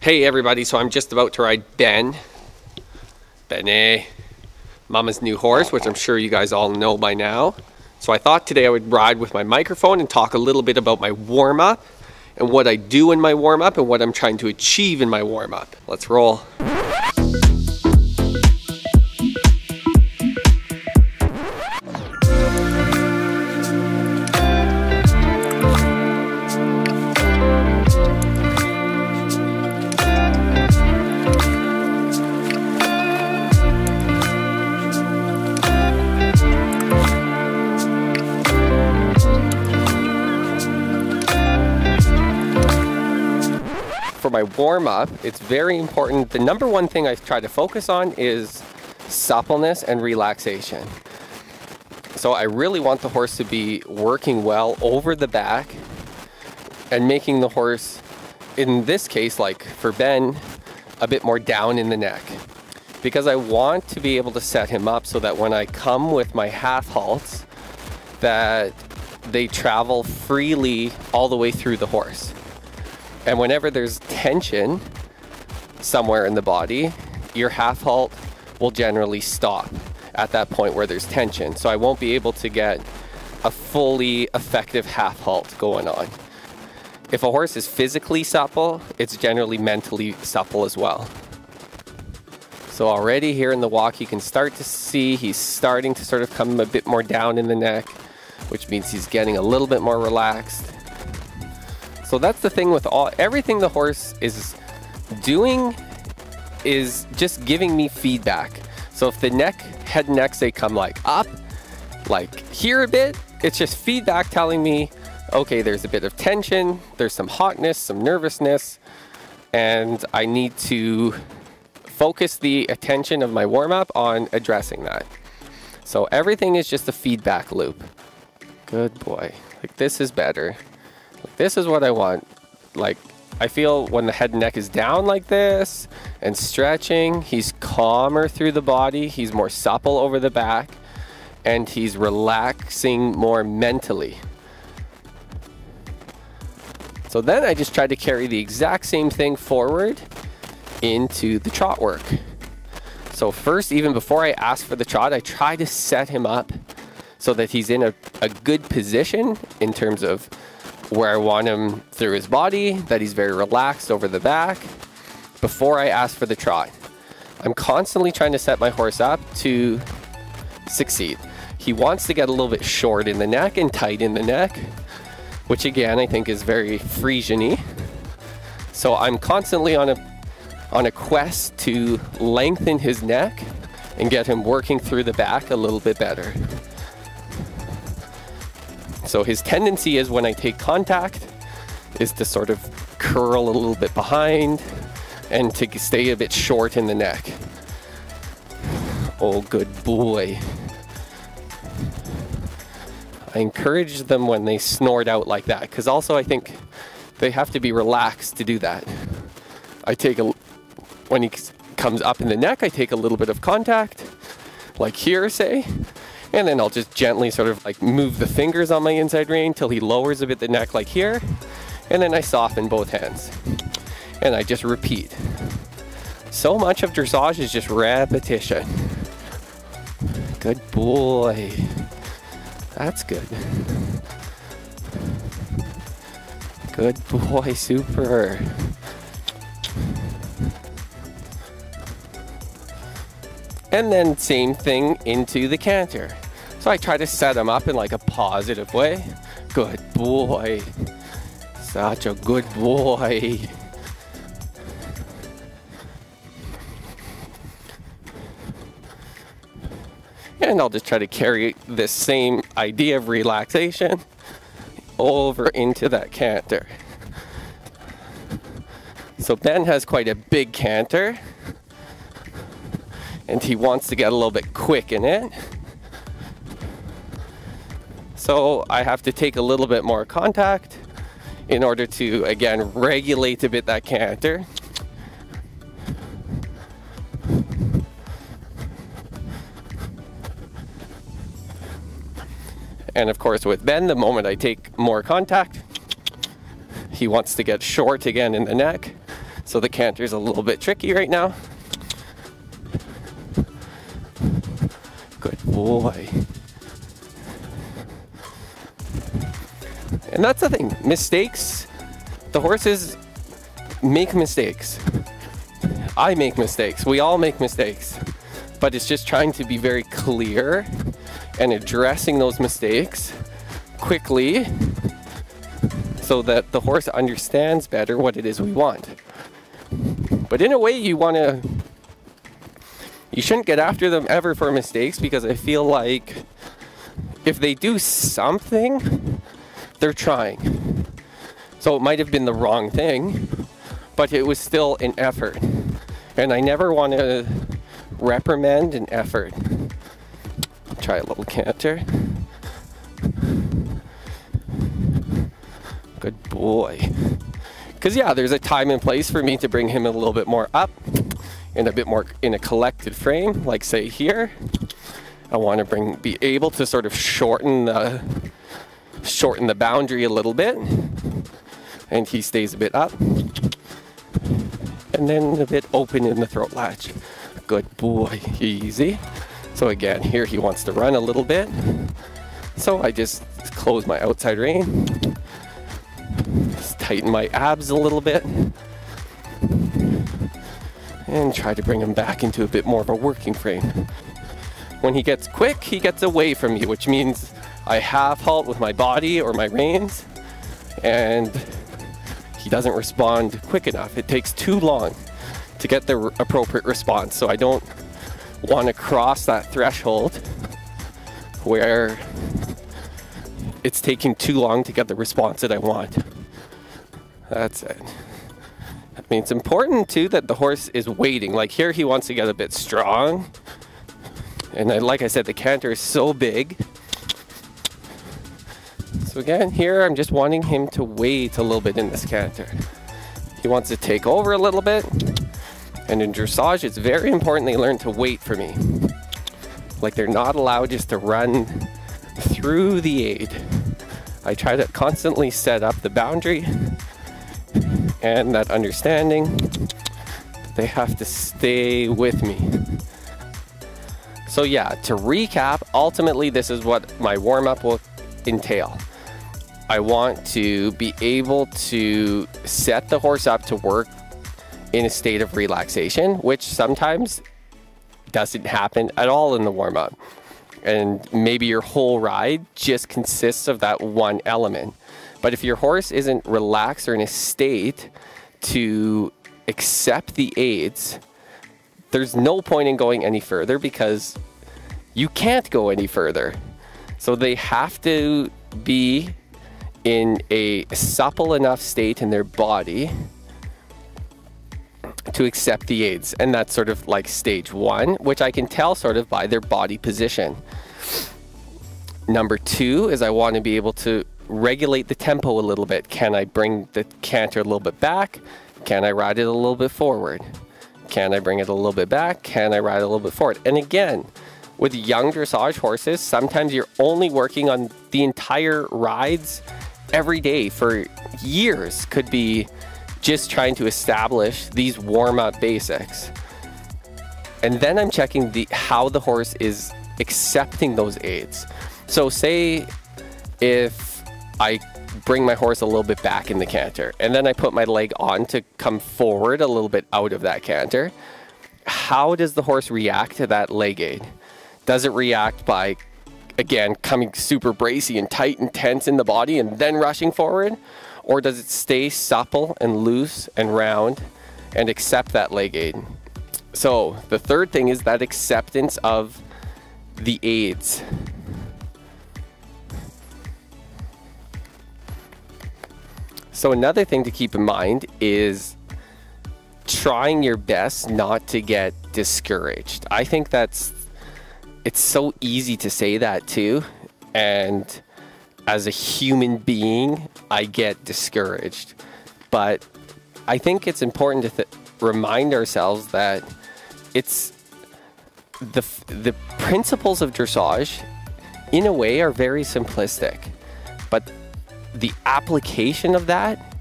Hey everybody, so I'm just about to ride Benny, Mama's new horse, which I'm sure you guys all know by now. So I thought today I would ride with my microphone and talk a little bit about my warm-up and what I do in my warm-up and what I'm trying to achieve in my warm-up. Let's roll. For my warm-up, it's very important. The number one thing I try to focus on is suppleness and relaxation. So I really want the horse to be working well over the back and making the horse, in this case, like for Ben, a bit more down in the neck. Because I want to be able to set him up so that when I come with my half halts, that they travel freely all the way through the horse. And whenever there's tension somewhere in the body, your half halt will generally stop at that point where there's tension. So I won't be able to get a fully effective half halt going on. If a horse is physically supple, it's generally mentally supple as well. So already here in the walk, you can start to see he's starting to sort of come a bit more down in the neck, which means he's getting a little bit more relaxed. So that's the thing with everything the horse is doing is just giving me feedback. So if the head and neck say come like up, like here a bit, it's just feedback telling me, okay, there's a bit of tension, there's some hotness, some nervousness, and I need to focus the attention of my warm-up on addressing that. So everything is just a feedback loop. Good boy. Like this is better. This is what I want. Like, I feel when the head and neck is down like this and stretching, he's calmer through the body, he's more supple over the back, and he's relaxing more mentally. So then I just try to carry the exact same thing forward into the trot work. So first, even before I ask for the trot, I try to set him up so that he's in a good position in terms of where I want him through his body, that he's very relaxed over the back before I ask for the trot. I'm constantly trying to set my horse up to succeed. He wants to get a little bit short in the neck and tight in the neck, which again, I think is very Frisian-y. So I'm constantly on a quest to lengthen his neck and get him working through the back a little bit better. So his tendency is when I take contact is to sort of curl a little bit behind and to stay a bit short in the neck. Oh, good boy. I encourage them when they snort out like that, because also I think they have to be relaxed to do that. When he comes up in the neck, I take a little bit of contact, like here, say, and then I'll just gently sort of like move the fingers on my inside rein till he lowers a bit the neck like here. And then I soften both hands. And I just repeat. So much of dressage is just repetition. Good boy. That's good. Good boy, super. And then same thing into the canter. So I try to set him up in like a positive way. Good boy. Such a good boy. And I'll just try to carry this same idea of relaxation over into that canter. So Ben has quite a big canter, and he wants to get a little bit quick in it. So I have to take a little bit more contact in order to, again, regulate a bit that canter. And of course with Ben, the moment I take more contact, he wants to get short again in the neck. So the canter's a little bit tricky right now. Good boy. And that's the thing, mistakes, the horses make mistakes. I make mistakes, we all make mistakes. But it's just trying to be very clear and addressing those mistakes quickly so that the horse understands better what it is we want. But in a way, you shouldn't get after them ever for mistakes, because I feel like if they do something, they're trying. So it might have been the wrong thing, but it was still an effort. And I never want to reprimand an effort. Try a little canter. Good boy. Because yeah, there's a time and place for me to bring him a little bit more up and a bit more in a collected frame, like say here. I want to be able to sort of shorten the boundary a little bit, and he stays a bit up, and then a bit open in the throat latch. Good boy, easy. So again, here he wants to run a little bit, so I just close my outside rein, just tighten my abs a little bit, and try to bring him back into a bit more of a working frame. When he gets quick, he gets away from me, which means I half halt with my body or my reins, and he doesn't respond quick enough. It takes too long to get the appropriate response, so I don't want to cross that threshold where it's taking too long to get the response that I want. That's it. I mean, it's important too that the horse is waiting. Like here, he wants to get a bit strong, and like I said, the canter is so big. So again, here I'm just wanting him to wait a little bit in this canter. He wants to take over a little bit, and in dressage, it's very important they learn to wait for me. Like they're not allowed just to run through the aid. I try to constantly set up the boundary and that understanding that they have to stay with me. So yeah, to recap, ultimately this is what my warm-up will entail. I want to be able to set the horse up to work in a state of relaxation, which sometimes doesn't happen at all in the warm-up. And maybe your whole ride just consists of that one element. But if your horse isn't relaxed or in a state to accept the aids, there's no point in going any further, because you can't go any further. So they have to be in a supple enough state in their body to accept the aids. And that's sort of like stage one, which I can tell sort of by their body position. Number two is I want to be able to regulate the tempo a little bit. Can I bring the canter a little bit back? Can I ride it a little bit forward? Can I bring it a little bit back? Can I ride it a little bit forward? And again, with young dressage horses, sometimes you're only working on the entire rides every day for years. Could be just trying to establish these warm-up basics. And then I'm checking how the horse is accepting those aids. So say if I bring my horse a little bit back in the canter, and then I put my leg on to come forward a little bit out of that canter, how does the horse react to that leg aid? Does it react by, again, coming super bracy and tight and tense in the body and then rushing forward? Or does it stay supple and loose and round and accept that leg aid? So the third thing is that acceptance of the aids. So another thing to keep in mind is trying your best not to get discouraged. I think it's so easy to say that too, and as a human being, I get discouraged. But I think it's important to remind ourselves that it's the principles of dressage, in a way, are very simplistic, but the application of that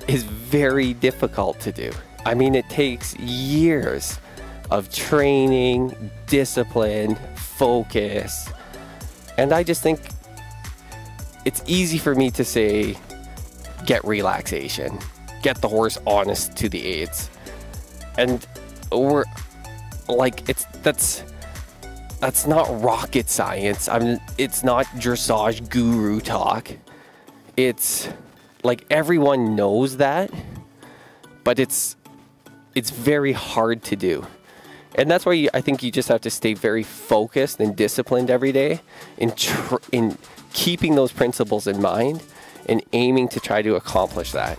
is very difficult to do. I mean, it takes years of training, discipline, focus. And I just think it's easy for me to say, get relaxation, get the horse honest to the aids. And we're like, that's not rocket science. It's not dressage guru talk. It's like everyone knows that, but it's very hard to do. And that's why I think you just have to stay very focused and disciplined every day in keeping those principles in mind and aiming to try to accomplish that.